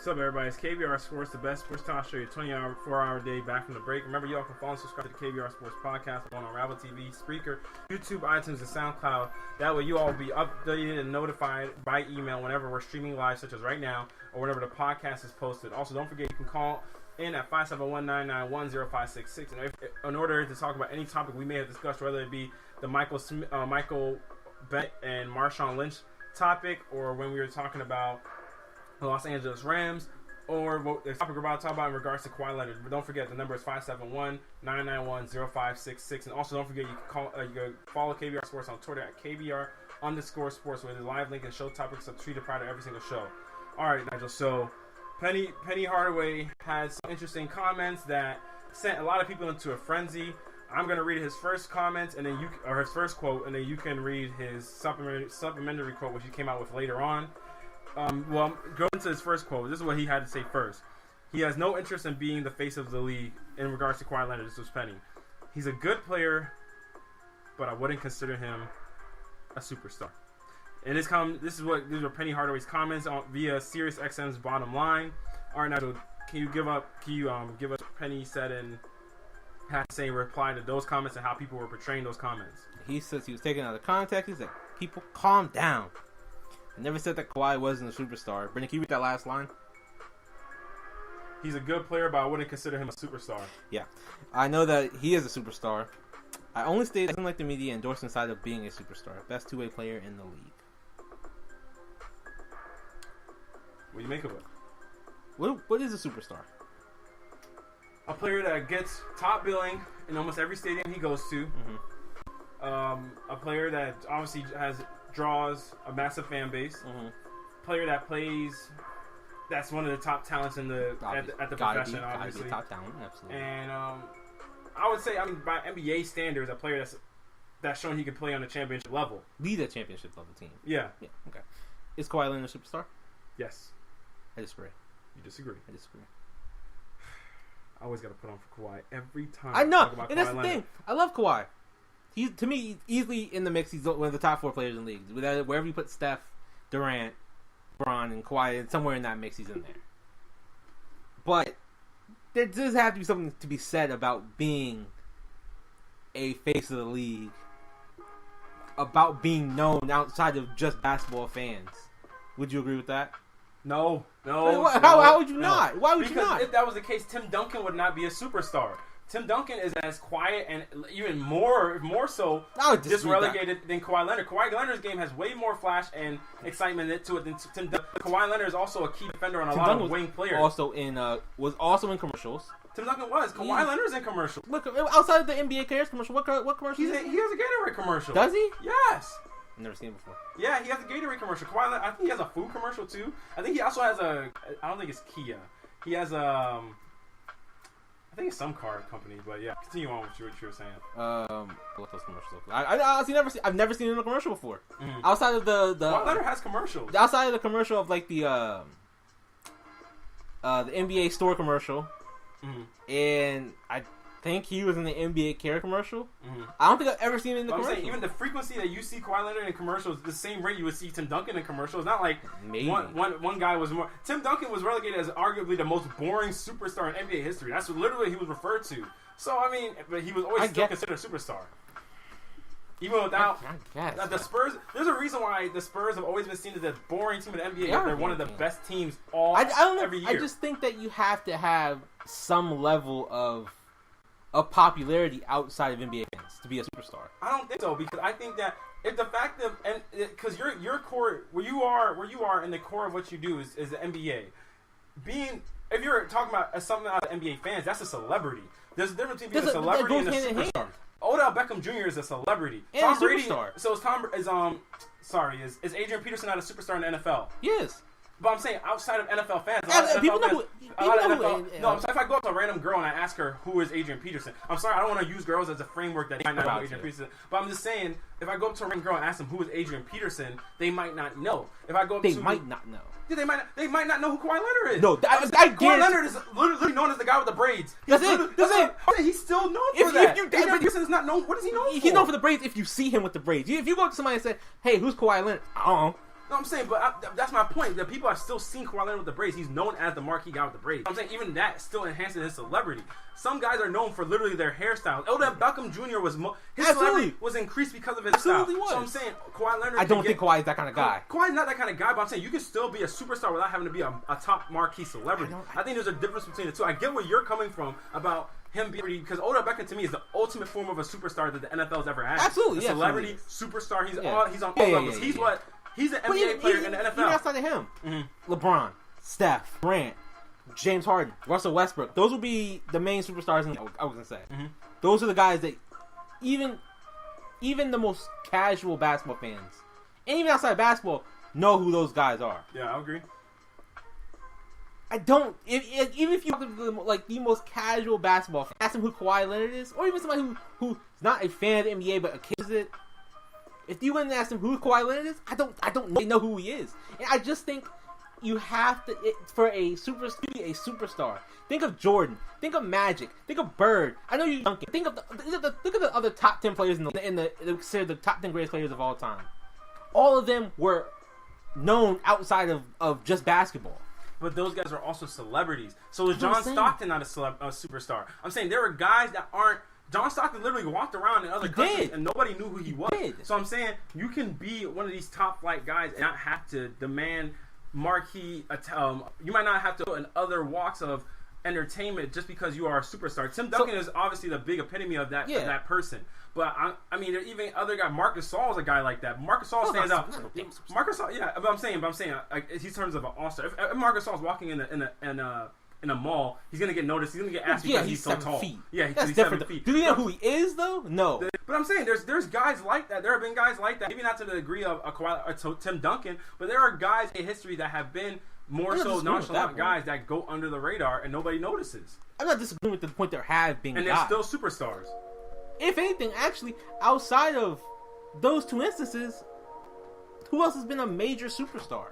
What's up, everybody? It's KBR Sports, the best sports talk show, your 24-hour day back from the break. Remember, y'all can follow and subscribe to the KBR Sports podcast on Ravel TV, Spreaker, YouTube, iTunes, and SoundCloud. That way, you all will be updated and notified by email whenever we're streaming live, such as right now, or whenever the podcast is posted. Also, don't forget, you can call in at 571-991-0566 in order to talk about any topic we may have discussed, whether it be the Michael Bennett and Marshawn Lynch topic, or when we were talking about the Los Angeles Rams, or what the topic we're about to talk about in regards to Kawhi Leonard. But don't forget, the number is 571-991-0566. And also, don't forget, you can follow KBR Sports on Twitter at KBR_Sports, where there's a live link and show topics are treated prior to every single show. All right, Nigel. So, Penny Hardaway had some interesting comments that sent a lot of people into a frenzy. I'm going to read his first comments, and then his first quote, and then you can read his supplementary quote, which he came out with later on. Well, going into his first quote, this is what he had to say first. He has no interest in being the face of the league in regards to Kawhi Leonard. This was Penny. He's a good player, but I wouldn't consider him a superstar. And these are Penny Hardaway's comments via SiriusXM's Bottom Line. All right, Nigel, can you give us what Penny said and had to say in reply to those comments and how people were portraying those comments? He says he was taken out of context. He said, "People, calm down. I never said that Kawhi wasn't a superstar." Brendan, can you read that last line? He's a good player, but I wouldn't consider him a superstar. Yeah. I know that he is a superstar. I only stated that I like the media endorsing side of being a superstar. Best two-way player in the league. What do you make of it? What is a superstar? A player that gets top billing in almost every stadium he goes to. Mm-hmm. A player that obviously draws a massive fan base. Mm-hmm. Player that plays, that's one of the top talents in the at the profession, obviously. Be a top talent, absolutely. And I would say, by NBA standards, a player that's shown he can play on a championship level. Lead a championship level team. Yeah. Okay. Is Kawhi Leonard a superstar? Yes. I disagree. You disagree? I disagree. I always got to put on for Kawhi every time. I know, and that's the thing. I love Kawhi. He's, to me, easily in the mix. He's one of the top 4 players in the league. Wherever you put Steph, Durant, Bron, and Kawhi, somewhere in that mix, he's in there. But there does have to be something to be said about being a face of the league, about being known outside of just basketball fans. Would you agree with that? No. How would you not? Why would you not? Because if that was the case, Tim Duncan would not be a superstar. Tim Duncan is as quiet and even more so just relegated than Kawhi Leonard. Kawhi Leonard's game has way more flash and excitement to it than Tim Duncan. Kawhi Leonard is also a key defender on a lot of wing players. Was also in commercials. Tim Duncan was. Kawhi Leonard's in commercials. Look, outside of the NBA Cares commercial, what commercial? He has a Gatorade commercial. Does he? Yes. I've never seen it before. Yeah, he has a Gatorade commercial. Kawhi Leonard, I think he has a food commercial too. I think he also has I don't think it's Kia. He has I think it's some car company, but yeah. Continue on with what you were saying. What those commercials look like? I honestly I've never seen it in a commercial before. Mm-hmm. Outside of the Kawhi Leonard has commercials. Outside of the commercial of like the NBA store commercial, and I think he was in the NBA Care commercial. Mm-hmm. I don't think I've ever seen him in the commercial. I'm saying, even the frequency that you see Kawhi Leonard in commercials, the same rate you would see Tim Duncan in commercials. It's not like one guy was more. Tim Duncan was relegated as arguably the most boring superstar in NBA history. That's literally what he was referred to. So but he was always still considered a superstar. Even without the Spurs, there's a reason why the Spurs have always been seen as a boring team in the NBA. They're one of the best teams every year. I just think that you have to have some level of popularity outside of NBA fans to be a superstar. I don't think so, because I think that if the fact of because your core where you are in the core of what you do is the NBA. If you're talking about something out of NBA fans, that's a celebrity. There's a difference between being a celebrity and a superstar. Odell Beckham Jr. is a celebrity. And Tom Brady, superstar. So is Adrian Peterson not a superstar in the NFL? Yes. But I'm saying outside of NFL fans, people know. If I go up to a random girl and I ask her who is Adrian Peterson, I'm sorry, I don't want to use girls as a framework that they might not know Adrian Peterson. But I'm just saying, if I go up to a random girl and ask them who is Adrian Peterson, they might not know. If I go up might not know. Yeah, they might not know who Kawhi Leonard is. No, Kawhi Leonard is literally known as the guy with the braids. That's it. He's still known for that. Adrian Peterson is not known. What is he known for? He's known for the braids if you see him with the braids. If you go up to somebody and say, "Hey, who's Kawhi Leonard?" I don't know. No, I'm saying, but that's my point. That people have still seen Kawhi Leonard with the braids. He's known as the marquee guy with the braids. I'm saying even that still enhances his celebrity. Some guys are known for literally their hairstyles. Odell Beckham Jr. his celebrity was increased because of his style. Was. So I'm saying Kawhi Leonard. I don't think Kawhi is that kind of guy. Kawhi's not that kind of guy, but I'm saying you can still be a superstar without having to be a top marquee celebrity. I think there's a difference between the two. I get where you're coming from about him being, because Odell Beckham to me is the ultimate form of a superstar that the NFL's ever had. Absolutely, a celebrity superstar. He's on all levels. He's an NBA player in the NFL. Even outside of him, LeBron, Steph, Durant, James Harden, Russell Westbrook. Those would be the main superstars. I was gonna say those are the guys that even the most casual basketball fans, and even outside of basketball, know who those guys are. Yeah, I agree. I don't. Even if you like the most casual basketball fan, ask him who Kawhi Leonard is, or even somebody who's not a fan of the NBA but occasions it. If you went and asked him who Kawhi Leonard is, I don't really know who he is. And I just think you have to for a superstar. Think of Jordan. Think of Magic. Think of Bird. I know you Duncan. Think of the other top 10 players in the considered the top 10 greatest players of all time. All of them were known outside of just basketball. But those guys are also celebrities. So is John Stockton not a superstar? I'm saying there are guys that aren't. John Stockton literally walked around in other countries and nobody knew who he was. So I'm saying you can be one of these top flight guys and not have to demand marquee. You might not have to in other walks of entertainment just because you are a superstar. Tim Duncan is obviously the big epitome of that of that person. But I mean, there are even other guys. Marcus Gasol is a guy like that. Marcus Gasol stands out. Marcus Gasol, yeah. But I'm saying, like, in terms of an all-star. If Marcus Gasol is walking in a mall, he's gonna get noticed. He's gonna get asked because he's so tall. Feet. Yeah, that's he's different. 7 feet. Do you know who he is though? No. But I'm saying there's guys like that. There have been guys like that. Maybe not to the degree of Tim Duncan, but there are guys in history that have been more so nonchalant guys that go under the radar and nobody notices. I'm not disagreeing with the point there have been and guys. They're still superstars. If anything, actually, outside of those two instances, who else has been a major superstar?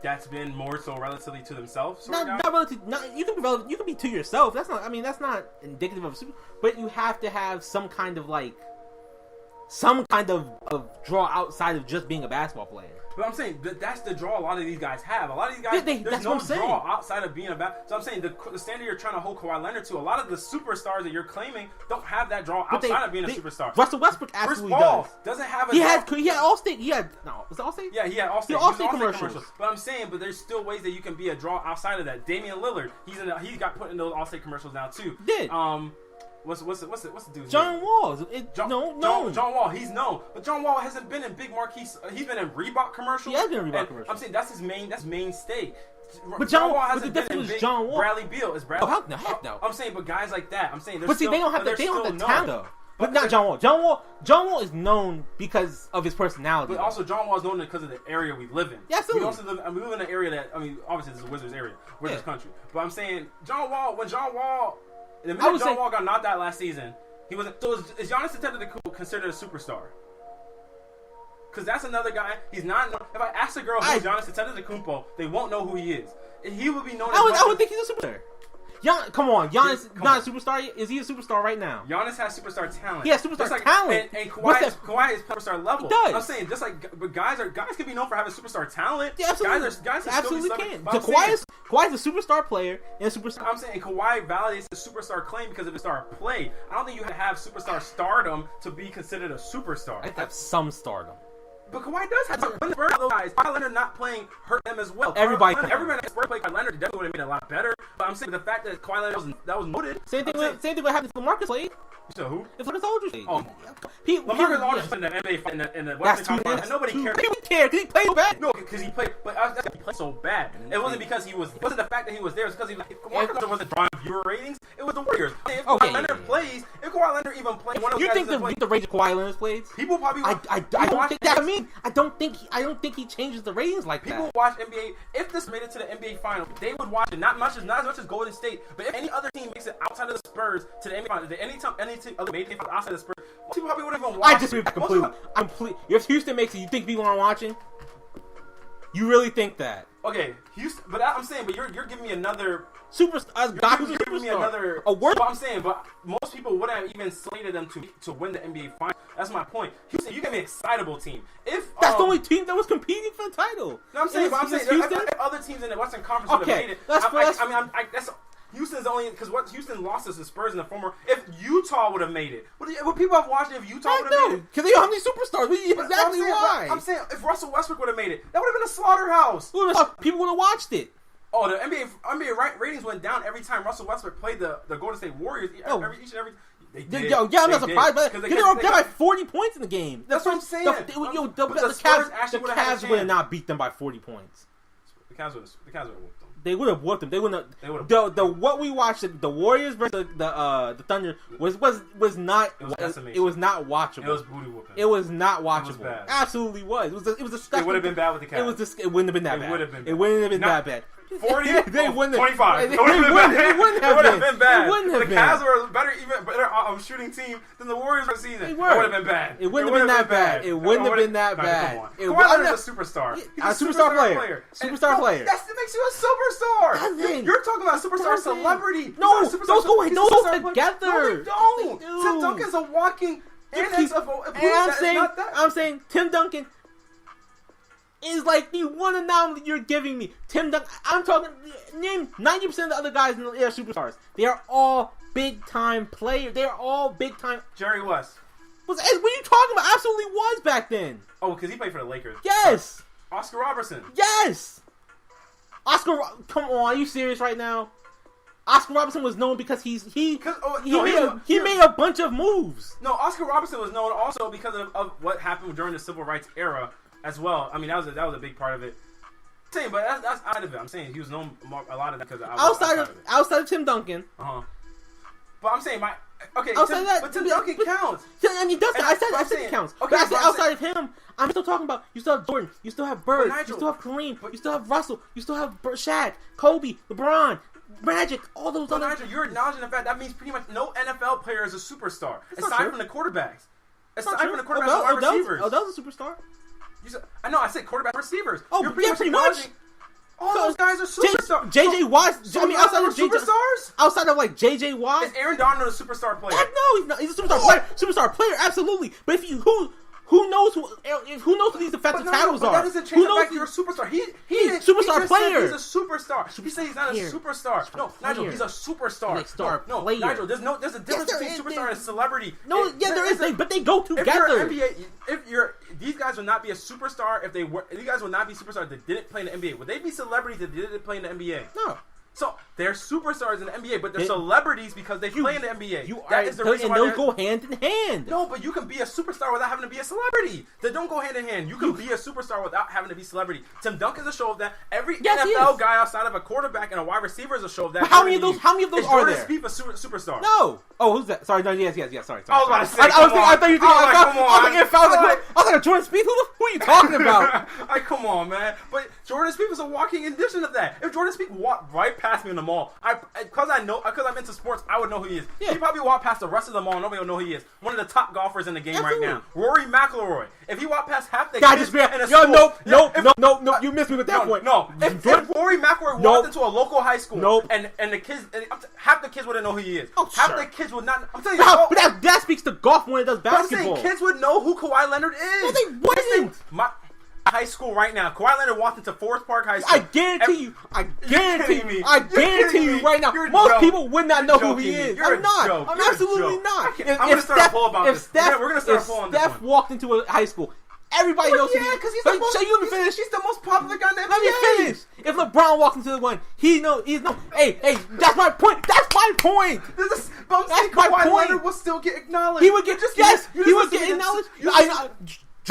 That's been more so relatively to themselves. Not relative. You can be to yourself. That's not. I mean, that's not indicative of a super. But you have to have some kind of draw outside of just being a basketball player. But I'm saying that's the draw a lot of these guys have. A lot of these guys, there's no draw outside of being a basketball. So I'm saying the standard you're trying to hold Kawhi Leonard to, a lot of the superstars that you're claiming don't have that draw outside of being a superstar. Russell Westbrook absolutely doesn't have a He had Allstate. Was it Allstate? Yeah, he had Allstate. Allstate commercials. But I'm saying, there's still ways that you can be a draw outside of that. Damian Lillard, he got put in those Allstate commercials now too. Did. What's the dude's John name? Wall. John Wall. He's known, but John Wall hasn't been in big marquee. He's been in Reebok commercials. He has been in Reebok commercials. I'm saying that's his mainstay. But John Wall hasn't been in big. John Wall. Bradley Beal is Bradley. Oh, heck no. I'm saying, but guys like that. I'm saying, but see, they don't have the talent though. But not John Wall. John Wall is known because of his personality. But also, John Wall is known because of the area we live in. Yeah, absolutely. We live in an area that, obviously this is a Wizards area, Wizards country. But I'm saying, the minute John Wall got knocked out last season, he wasn't. So is Giannis Antetokounmpo considered a superstar? Because that's another guy. He's not. If I ask a girl who's Giannis Antetokounmpo, they won't know who he is. He would be known. I would think he's a superstar. Come on, Giannis not a superstar. Is he a superstar right now? Giannis has superstar talent. He has superstar talent. And Kawhi is superstar level. He does. I'm saying just like, but guys can be known for having superstar talent. Yeah, absolutely. Guys absolutely can. Kawhi's a superstar player and a superstar. I'm saying Kawhi validates the superstar claim because of his star play. I don't think you have superstar stardom to be considered a superstar. I have some stardom. But Kawhi does have some. Kawhi Leonard not playing hurt them as well. Everybody that Spurs played Kawhi Leonard definitely would have made it a lot better. But I'm saying the fact that Kawhi Leonard was noted. Same thing what happened to LaMarcus played. So who? If LaMarcus Aldridge played. LaMarcus Aldridge played in the NBA in the Western Conference, and nobody cared. People cared because he played so bad. No, because he played, but he played so bad. It wasn't because it wasn't the fact that he was there. It's because LaMarcus wasn't drawing viewer ratings. It was the Warriors. If Kawhi Leonard plays, if Kawhi Leonard even plays, one of those you think the rate of Kawhi Leonard plays? People probably. I don't think that. I don't think he changes the ratings like People that. watch NBA. If this made it to the NBA Finals, they would watch it. Not as much as Golden State, but if any other team makes it outside of the Spurs to the NBA Finals, any other major team outside of the Spurs, most people probably wouldn't even watch. I disagree completely. If Houston makes it, you think people aren't watching? You really think that? Okay, Houston. But I'm saying, but you're giving me another superstar. You're giving me another. A word. But I'm saying, but most people wouldn't have even slated them to win the NBA Finals. That's my point. Houston, you can be an excitable team. If That's the only team that was competing for the title. No, I'm saying Houston. if other teams in the Western Conference would have made it. That's Houston's only because what Houston lost us to Spurs in the former. If Utah would have made it, would people have watched it if Utah would have made it? Because they don't have any superstars. Exactly why. I'm saying if Russell Westbrook would have made it, that would have been a slaughterhouse. People would have watched it. Oh, the NBA ratings went down every time Russell Westbrook played the Golden State Warriors. Each and every. They did. I'm not surprised, but they got like 40 points in the game. That's what I'm saying. The Cavs would have not beat them by 40 points. The Cavs would have whooped them. They would have whooped them. They wouldn't. What we watched, the Warriors versus the Thunder was not. It was not watchable. It was booty whooping. It was not watchable. It was bad. Absolutely was. It was a. It would have been bad with the Cavs. It wouldn't have been that bad. It wouldn't have been that bad. 40, they wouldn't 25. It wouldn't have been bad. The Cavs were even better shooting team than the Warriors this season. It would have been bad. It wouldn't have been that bad. It wouldn't have been that bad. Kawhi Leonard's a superstar. He's a superstar player. Superstar player. That makes you a superstar. You're talking about a superstar celebrity. No, those go together. No, they don't. Tim Duncan's a walking annex of I'm saying Tim Duncan is like the one anomaly you're giving me. Tim Duncan, I'm talking, name 90% of the other guys in the air superstars. They are all big time players. They're all big time. Jerry West. What are you talking about? Absolutely was back then. Oh, because he played for the Lakers. Yes. Oscar Robertson. Yes. Come on, are you serious right now? Oscar Robertson was known because he made a bunch of moves. No, Oscar Robertson was known also because of what happened during the Civil Rights era as well. I mean, that was a big part of it. I'm saying, but that's out of it. I'm saying he was known a lot of that because outside of Tim Duncan. But I'm saying Tim Duncan counts. I mean, does I said it counts. Okay, but I said outside of him, I'm still talking about. You still have Jordan. You still have Bird. You still have Kareem. You still have Russell. You still have Shaq, Kobe, LeBron, Magic. All those other. Nigel, you're acknowledging the fact that means pretty much no NFL player is a superstar aside from the quarterbacks. Aside from the quarterbacks and wide receivers. That was a superstar. I know. I said quarterback receivers. Oh, you're pretty much. All those guys are superstars. JJ Watt. So I mean, outside of superstars, outside of like JJ Watt, is Aaron Donald a superstar player? No, he's not. He's a superstar player. Superstar player, absolutely. But if you who knows who these defensive tackles are? That doesn't change the fact you're a superstar. He's a superstar player. He's a superstar. You say he's not a superstar. No, Nigel, he's a superstar. No, Nigel, there's a difference between superstar and celebrity. No, there is, but they go together. These guys would not be a superstar if they were. These guys would not be superstars that didn't play in the NBA. Would they be celebrities that didn't play in the NBA? No. So they're superstars in the NBA, but they're celebrities because they play in the NBA. That is the reason why those go hand in hand. No, but you can be a superstar without having to be a celebrity. They don't go hand in hand. You can be a superstar without having to be a celebrity. Tim Duncan's a show of that. Every NFL guy outside of a quarterback and a wide receiver is a show of that. How many of those are there? Is Jordan Spieth a superstar? No. Oh, who's that? Sorry, no, yes. Sorry. I was about to say. I thought you were thinking. I was like, Jordan Spieth. Who are you talking about? Come on, man. But Jordan Spieth is a walking edition of that. If Jordan Spieth walked right past me in the mall, because I'm into sports, I would know who he is. Yeah. He probably walked past the rest of the mall, nobody will know who he is. One of the top golfers in the game right now, Rory McIlroy. If he walked past half the kids in a school, no, you missed me with that point. No, if Rory McIlroy walked into a local high school, and the kids, half the kids wouldn't know who he is. Half the kids would not. I'm telling you, but that speaks to golf when it does basketball. I'm saying kids would know who Kawhi Leonard is. No, they wouldn't. High school right now. Kawhi Leonard walked into Forest Park High School. I guarantee you right now. Most people would not know who he is. I'm not. I'm absolutely not. I'm going to start a poll about this. We're going to start a poll on this one. If Steph walked into a high school, everybody knows who he is. Because he's the most. He's the most popular guy in the NBA. Let me finish. If LeBron walks into the one, he's no. Hey, that's my point. That's my point. But I'm saying Kawhi Leonard will still get acknowledged. He would get he would get acknowledged.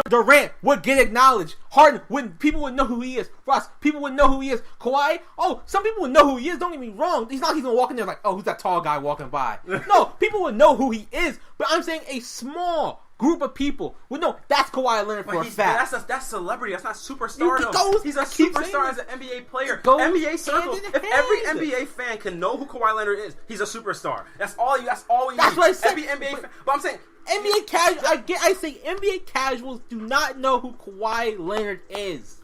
Durant would get acknowledged. Harden, people would know who he is. Ross, people would know who he is. Kawhi, some people would know who he is. Don't get me wrong. He's not gonna walk in there like, oh, who's that tall guy walking by? No, people would know who he is. But I'm saying a small group of people would know that's Kawhi Leonard for a fact. That's celebrity. That's not superstar. He's a superstar as an NBA player. NBA circle. If every NBA fan can know who Kawhi Leonard is, he's a superstar. That's all we need. That's what I said. Every NBA fan. But I'm saying NBA casuals. I say NBA casuals do not know who Kawhi Leonard is.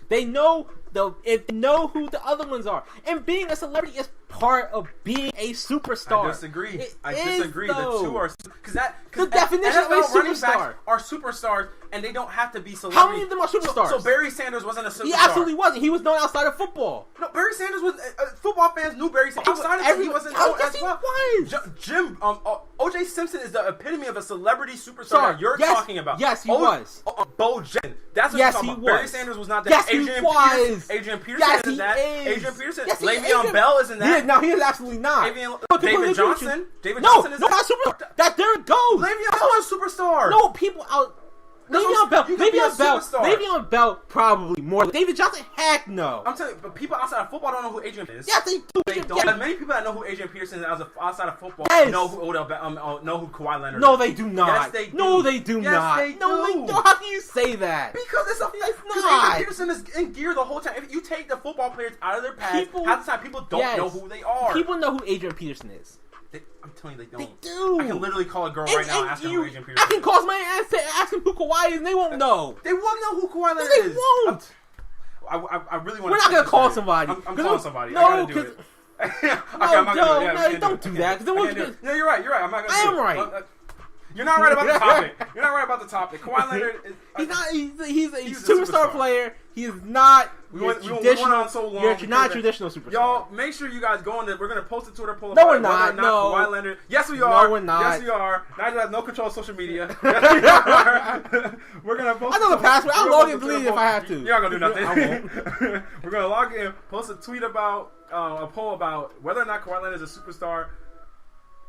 They know who the other ones are. And being a celebrity is part of being a superstar. I disagree. I disagree. The two are because the definition of a superstar are superstars, and they don't have to be celebrities. How many of them are superstars? So Barry Sanders wasn't a superstar. He absolutely wasn't. He was known outside of football. No, Barry Sanders was. Football fans knew Barry Sanders. Outside of it, he wasn't known as well. Jim, O.J. Simpson is the epitome of a celebrity superstar that you're talking about. Yes, he was. Bo Jen. That's what you're talking about. Barry Sanders was not that. Yes, he was. Adrian Peterson isn't that. Adrian Peterson. Yes, Le'Veon Bell isn't that. No, he is absolutely not. David Johnson. David Johnson is not a superstar. That's there it goes. Le'Veon Bell is a superstar. No, people out. Le'Veon Bell, probably more. David Johnson, heck no. I'm telling you, but people outside of football don't know who Adrian is. Yes, they do. They don't. As many people that know who Adrian Peterson is outside of football know who know who Kawhi Leonard is. No, they do not. Yes, they do. No, they do yes, not. They do. No, they do. How can you say that? Because it's Adrian Peterson is in gear the whole time. If you take the football players out of their pads, half the time people don't know who they are. People know who Adrian Peterson is. I'm telling you, they don't. They do. I can literally call a girl right now and ask her who Adrian Peterson is. I can call somebody and ask them who Kawhi is, and they won't know. They won't know who Kawhi Leonard is. They won't. I really want. We're not gonna call somebody. I'm calling somebody. No, I gotta do it. No, don't do that. Yeah, you're right. I'm not gonna. I am right. You're not right about the topic. Kawhi Leonard is. He's a superstar player. He is not. We went on so long. You're not a traditional superstar. Y'all, make sure you guys go on there. We're gonna post a Twitter poll. No, we're not. No. Kawhi Leonard. Yes, we are. No, we're not. Yes, we are. Nigel has no control of social media. Yes, we are. We're gonna post. I know the password. I'll log in and delete it if I have to. You're not gonna do nothing. I won't. We're gonna log in, post a tweet about a poll about whether or not Kawhi Leonard is a superstar.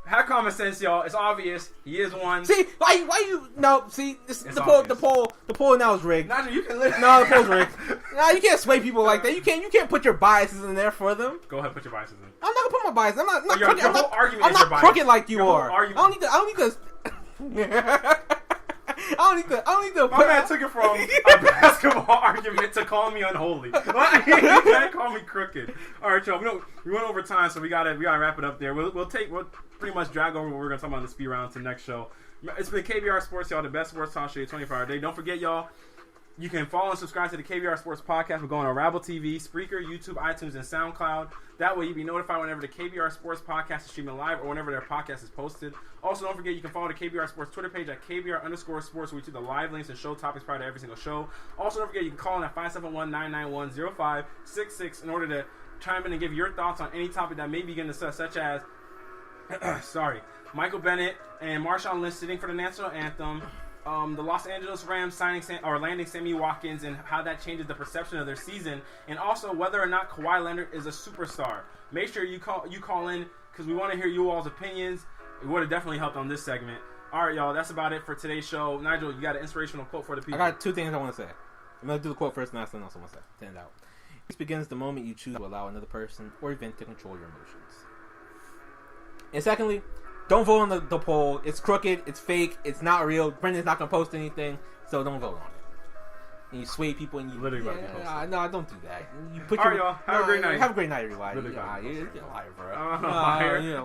Have common sense, y'all. It's obvious. He is one. See, why you... No, see, the poll now is rigged. Nigel, you can literally... No, the poll's rigged. No, you can't sway people like that. You can't put your biases in there for them. Go ahead, put your biases in. I'm not gonna put my biases. I'm not crooked. Your whole argument I'm is your not bias. crooked like you are. I don't need to... My man took it from a basketball argument to call me unholy. You can't call me crooked. All right, y'all. We went over time, so we gotta wrap it up there. We'll pretty much drag over what we're gonna talk about in the speed round to the next show. It's been KBR Sports, y'all, the best sports talk show 24 hours a day. Don't forget, y'all. You can follow and subscribe to the KBR Sports Podcast. We're going on Rabble TV, Spreaker, YouTube, iTunes, and SoundCloud. That way you'll be notified whenever the KBR Sports Podcast is streaming live or whenever their podcast is posted. Also, don't forget you can follow the KBR Sports Twitter page at KBR_Sports where we see the live links and show topics prior to every single show. Also, don't forget you can call in at 571-991-0566 in order to chime in and give your thoughts on any topic that may be getting discussed, such as Michael Bennett and Marshawn Lynch sitting for the national anthem. The Los Angeles Rams landing Sammy Watkins and how that changes the perception of their season, and also whether or not Kawhi Leonard is a superstar. Make sure you call in because we want to hear you all's opinions. It would have definitely helped on this segment. All right, y'all, that's about it for today's show. Nigel, you got an inspirational quote for the people? I got two things I want to say. I'm going to do the quote first and that's something else I want to say. Stand out. This begins the moment you choose to allow another person or event to control your emotions. And secondly, don't vote on the poll. It's crooked. It's fake. It's not real. Brendan's not going to post anything, so don't vote on it. And you sway people and you... Literally no, don't do that. You put all right, y'all. Have a great night. Have a great night, everybody. Literally you're a liar, bro. You're a liar.